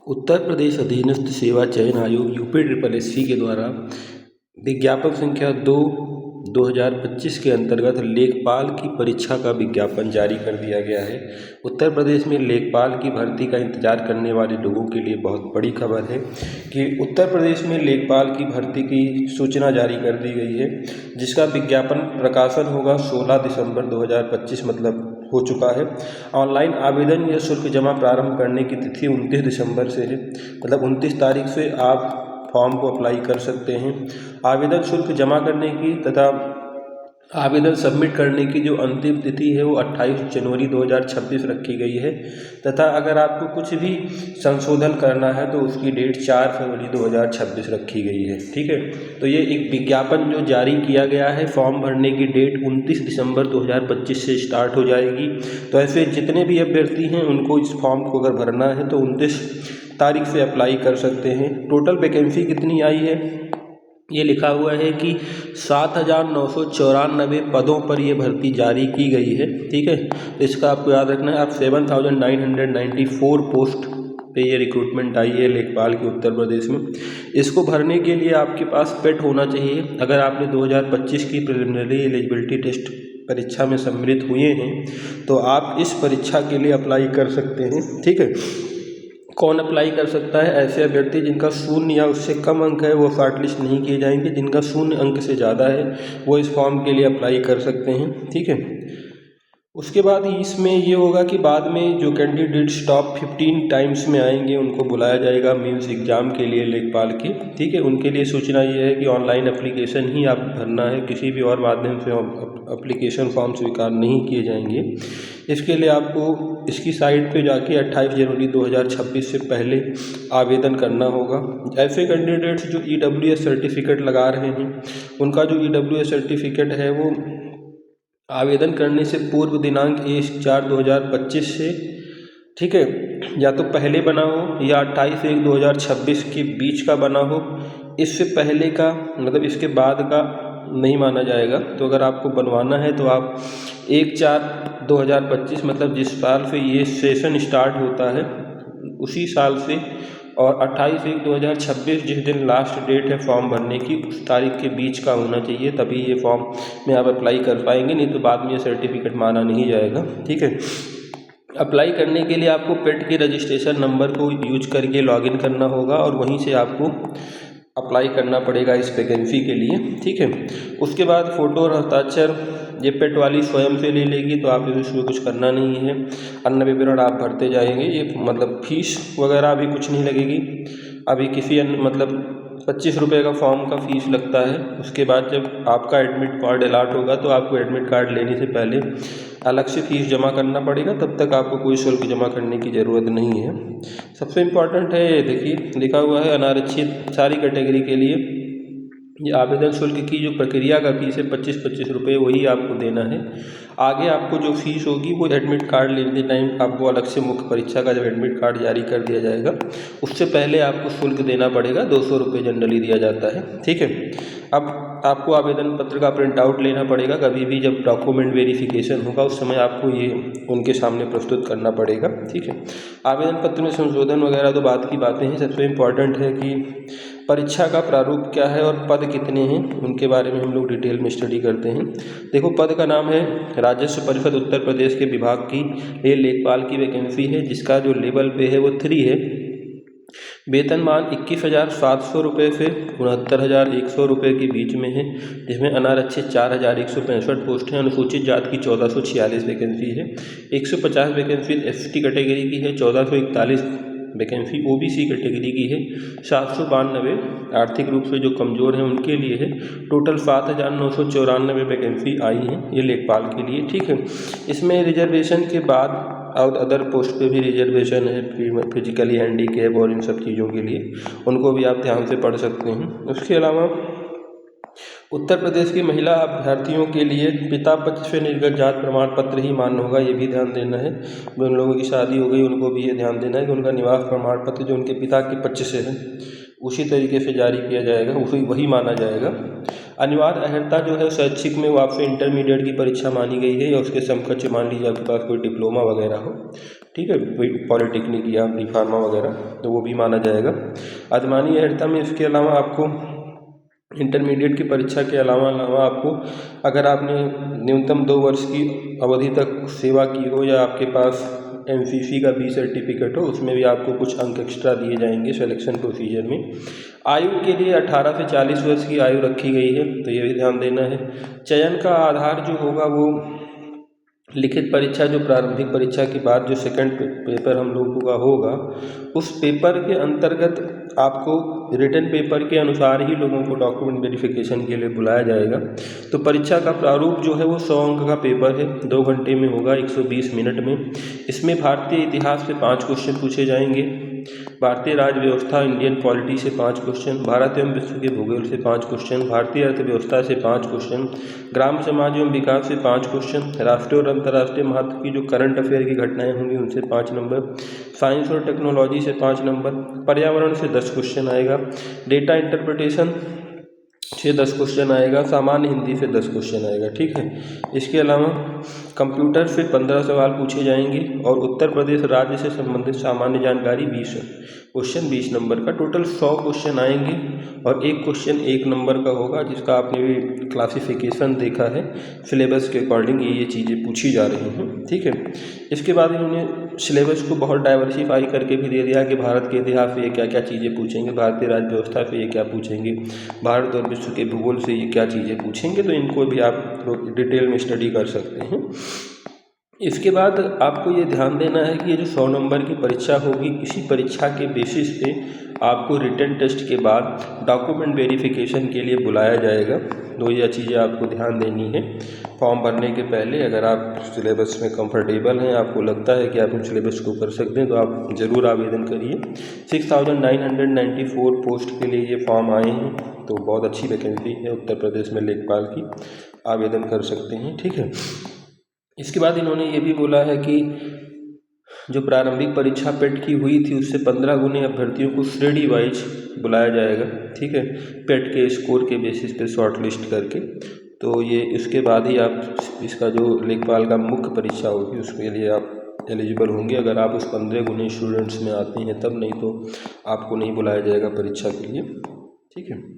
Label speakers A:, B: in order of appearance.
A: उत्तर प्रदेश अधीनस्थ सेवा चयन आयोग UPSSC के द्वारा विज्ञापन संख्या 2/2025 के अंतर्गत लेखपाल की परीक्षा का विज्ञापन जारी कर दिया गया है। उत्तर प्रदेश में लेखपाल की भर्ती का इंतजार करने वाले लोगों के लिए बहुत बड़ी खबर है कि उत्तर प्रदेश में लेखपाल की भर्ती की सूचना जारी कर दी गई है, जिसका विज्ञापन प्रकाशन होगा 16 दिसंबर 2025 मतलब हो चुका है। ऑनलाइन आवेदन या शुल्क जमा प्रारंभ करने की तिथि 29 दिसंबर से है, मतलब 29 तारीख से आप फॉर्म को अप्लाई कर सकते हैं। आवेदन शुल्क जमा करने की तथा आवेदन सबमिट करने की जो अंतिम तिथि है वो 28 जनवरी 2026 रखी गई है तथा अगर आपको कुछ भी संशोधन करना है तो उसकी डेट 4 फरवरी 2026 रखी गई है। ठीक है, तो ये एक विज्ञापन जो जारी किया गया है, फॉर्म भरने की डेट 29 दिसंबर 2025 से स्टार्ट हो जाएगी। तो ऐसे जितने भी अभ्यर्थी हैं उनको इस फॉर्म को अगर भरना है तो 29 तारीख से अप्लाई कर सकते हैं। टोटल वैकेंसी कितनी आई है ये लिखा हुआ है कि 7,994 पदों पर ये भर्ती जारी की गई है। ठीक है, तो इसका आपको याद रखना है। आप 7,994 पोस्ट पे ये रिक्रूटमेंट आई है लेखपाल के उत्तर प्रदेश में। इसको भरने के लिए आपके पास पेट होना चाहिए। अगर आपने 2025 की प्रिलिमिनरी एलिजिबिलिटी टेस्ट परीक्षा में सम्मिलित हुए हैं तो आप इस परीक्षा के लिए अप्लाई कर सकते हैं। ठीक है, कौन अप्लाई कर सकता है? ऐसे अभ्यर्थी जिनका 0 या उससे कम अंक है वो शॉर्टलिस्ट नहीं किए जाएंगे। जिनका 0 अंक से ज़्यादा है वो इस फॉर्म के लिए अप्लाई कर सकते हैं। ठीक है, उसके बाद इसमें ये होगा कि बाद में जो कैंडिडेट्स टॉप 15 टाइम्स में आएंगे उनको बुलाया जाएगा मेंस एग्ज़ाम के लिए लेखपाल की। ठीक है, उनके लिए सूचना ये है कि ऑनलाइन एप्लीकेशन ही आप भरना है, किसी भी और माध्यम से एप्लीकेशन फॉर्म स्वीकार नहीं किए जाएंगे। इसके लिए आपको इसकी साइट पे जाके 28 जनवरी 2026 से पहले आवेदन करना होगा। ऐसे कैंडिडेट्स जो EWS सर्टिफिकेट लगा रहे हैं उनका जो EWS सर्टिफिकेट है वो आवेदन करने से पूर्व दिनांक 1/4/2025 से, ठीक है, या तो पहले बना हो या 28/1/2026 के बीच का बना हो। इससे पहले का मतलब इसके बाद का नहीं माना जाएगा। तो अगर आपको बनवाना है तो आप 1/4/2025 मतलब जिस साल से ये सेशन स्टार्ट होता है उसी साल से और 28/1/2026 जिस दिन लास्ट डेट है फॉर्म भरने की उस तारीख के बीच का होना चाहिए, तभी ये फॉर्म में आप अप्लाई कर पाएंगे, नहीं तो बाद में ये सर्टिफिकेट माना नहीं जाएगा। ठीक है, अप्लाई करने के लिए आपको पेट के रजिस्ट्रेशन नंबर को यूज करके लॉगिन करना होगा और वहीं से आपको अप्लाई करना पड़ेगा इस वैकेंसी के लिए। ठीक है, उसके बाद फ़ोटो और हस्ताक्षर ये पेट वाली स्वयं से ले लेगी, तो आप इसमें कुछ करना नहीं है। अन्य विवरण आप भरते जाएंगे। ये मतलब फीस वगैरह अभी कुछ नहीं लगेगी। अभी किसी अन्य मतलब 25 रुपये का फॉर्म का फ़ीस लगता है। उसके बाद जब आपका एडमिट कार्ड अलॉट होगा तो आपको एडमिट कार्ड लेने से पहले अलग से फ़ीस जमा करना पड़ेगा, तब तक आपको कोई शुल्क जमा करने की ज़रूरत नहीं है। सबसे इम्पॉर्टेंट है ये देखिए लिखा हुआ है अनारक्षित सारी कैटेगरी के लिए ये आवेदन शुल्क की जो प्रक्रिया का फीस है 25-25 रुपये वही आपको देना है। आगे आपको जो फीस होगी वो एडमिट कार्ड लेने टाइम आपको अलग से मुख्य परीक्षा का जब एडमिट कार्ड जारी कर दिया जाएगा उससे पहले आपको शुल्क देना पड़ेगा। 200 रुपये जनरली दिया जाता है। ठीक है, अब आपको आवेदन पत्र का प्रिंट आउट लेना पड़ेगा। कभी भी जब डॉक्यूमेंट वेरिफिकेशन होगा उस समय आपको ये उनके सामने प्रस्तुत करना पड़ेगा। ठीक है, आवेदन पत्र में संशोधन वगैरह तो बात की बातें हैं। सबसे इम्पॉर्टेंट है कि परीक्षा का प्रारूप क्या है और पद कितने हैं उनके बारे में हम लोग डिटेल में स्टडी करते हैं। देखो, पद का नाम है राजस्व परिषद उत्तर प्रदेश के विभाग की ये लेखपाल की वैकेंसी है, जिसका जो लेवल पे है वो 3 है। वेतनमान 21,700 रुपये से 69,100 रुपये के बीच में है, जिसमें अनारक्षित 4,165 पोस्ट हैं। अनुसूचित जाति की 1446 वैकेंसी है। 150 वैकेंसी ST कैटेगरी की है। 1441 वैकेंसी OBC कैटेगरी की है। 792 आर्थिक रूप से जो कमज़ोर हैं उनके लिए है। टोटल 7,994 वैकेंसी आई हैं ये लेखपाल के लिए। ठीक है, इसमें रिजर्वेशन के बाद और अदर पोस्ट पे भी रिजर्वेशन है, फिजिकली हैंडीकैप और इन सब चीज़ों के लिए, उनको भी आप ध्यान से पढ़ सकते हैं। उसके अलावा उत्तर प्रदेश की महिला अभ्यर्थियों के लिए पिता पक्ष से निर्गत जात प्रमाण पत्र ही मान्य होगा, ये भी ध्यान देना है। जो उन लोगों की शादी हो गई उनको भी ये ध्यान देना है कि उनका निवास प्रमाण पत्र जो उनके पिता के पक्ष से है उसी तरीके से जारी किया जाएगा, वही माना जाएगा। अनिवार्य अर्हता जो है शैक्षिक में वो आपसे इंटरमीडिएट की परीक्षा मानी गई है या उसके समकक्ष मान लीजिए आपके पास कोई डिप्लोमा वगैरह हो। ठीक है, पॉलिटेक्निक या बी फार्मा वगैरह, तो वो भी माना जाएगा। अधिमानी अहर्ता में इसके अलावा आपको इंटरमीडिएट की परीक्षा के अलावा आपको, अगर आपने न्यूनतम 2 वर्ष की अवधि तक सेवा की हो या आपके पास एमसीसी का बी सर्टिफिकेट हो, उसमें भी आपको कुछ अंक एक्स्ट्रा दिए जाएंगे सिलेक्शन प्रोसीजर में। आयु के लिए 18 से 40 वर्ष की आयु रखी गई है, तो ये भी ध्यान देना है। चयन का आधार जो होगा वो लिखित परीक्षा, जो प्रारंभिक परीक्षा के बाद जो सेकंड पेपर हम लोगों का होगा, उस पेपर के अंतर्गत आपको रिटन पेपर के अनुसार ही लोगों को डॉक्यूमेंट वेरिफिकेशन के लिए बुलाया जाएगा। तो परीक्षा का प्रारूप जो है वो 100 अंक का पेपर है, 2 घंटे में होगा, 120 मिनट में। इसमें भारतीय इतिहास से 5 क्वेश्चन पूछे जाएंगे, भारतीय राज्य व्यवस्था इंडियन पॉलिटी से 5 क्वेश्चन, भारत एवं विश्व के भूगोल से 5 क्वेश्चन, भारतीय अर्थव्यवस्था से 5 क्वेश्चन, ग्राम समाज एवं विकास से 5 क्वेश्चन, राष्ट्रीय और अंतर्राष्ट्रीय महत्व की जो करंट अफेयर की घटनाएं होंगी उनसे 5 नंबर, साइंस और टेक्नोलॉजी से 5 नंबर, पर्यावरण से 10 क्वेश्चन आएगा, डेटा इंटरप्रिटेशन से 10 क्वेश्चन आएगा, सामान्य हिंदी से 10 क्वेश्चन आएगा। ठीक है, इसके अलावा कंप्यूटर से 15 सवाल पूछे जाएंगे और उत्तर प्रदेश राज्य से संबंधित सामान्य जानकारी 20 क्वेश्चन 20 नंबर का, टोटल 100 क्वेश्चन आएंगे और एक क्वेश्चन 1 नंबर का होगा, जिसका आपने भी क्लासिफिकेशन देखा है, सिलेबस के अकॉर्डिंग ये चीज़ें पूछी जा रही हैं। ठीक है, इसके बाद इन्होंने सिलेबस को बहुत डाइवर्सिफाई करके भी दे दिया कि भारत के इतिहास से ये क्या क्या चीज़ें पूछेंगे, भारतीय राज्य व्यवस्था से ये क्या पूछेंगे, भारत और विश्व के भूगोल से ये क्या चीज़ें पूछेंगे, तो इनको भी आप लोग डिटेल में स्टडी कर सकते हैं। इसके बाद आपको ये ध्यान देना है कि ये जो 100 नंबर की परीक्षा होगी, इसी परीक्षा के बेसिस पे आपको रिटन टेस्ट के बाद डॉक्यूमेंट वेरिफिकेशन के लिए बुलाया जाएगा। तो ये चीज़ें आपको ध्यान देनी है फॉर्म भरने के पहले। अगर आप सिलेबस में कंफर्टेबल हैं, आपको लगता है कि आप इन सिलेबस को कर सकते हैं, तो आप ज़रूर आवेदन करिए। 6994 पोस्ट के लिए ये फॉर्म आए हैं, तो बहुत अच्छी वैकेंसी है उत्तर प्रदेश में लेखपाल की, आवेदन कर सकते हैं। ठीक है, इसके बाद इन्होंने ये भी बोला है कि जो प्रारंभिक परीक्षा पेट की हुई थी, उससे 15 गुने अभ्यर्थियों को श्रेणी वाइज बुलाया जाएगा। ठीक है, पेट के स्कोर के बेसिस पे शॉर्ट लिस्ट करके, तो ये इसके बाद ही आप इसका जो लेखपाल का मुख्य परीक्षा होगी उसके लिए आप एलिजिबल होंगे, अगर आप उस 15 गुने स्टूडेंट्स में आते हैं तब, नहीं तो आपको नहीं बुलाया जाएगा परीक्षा के लिए। ठीक है।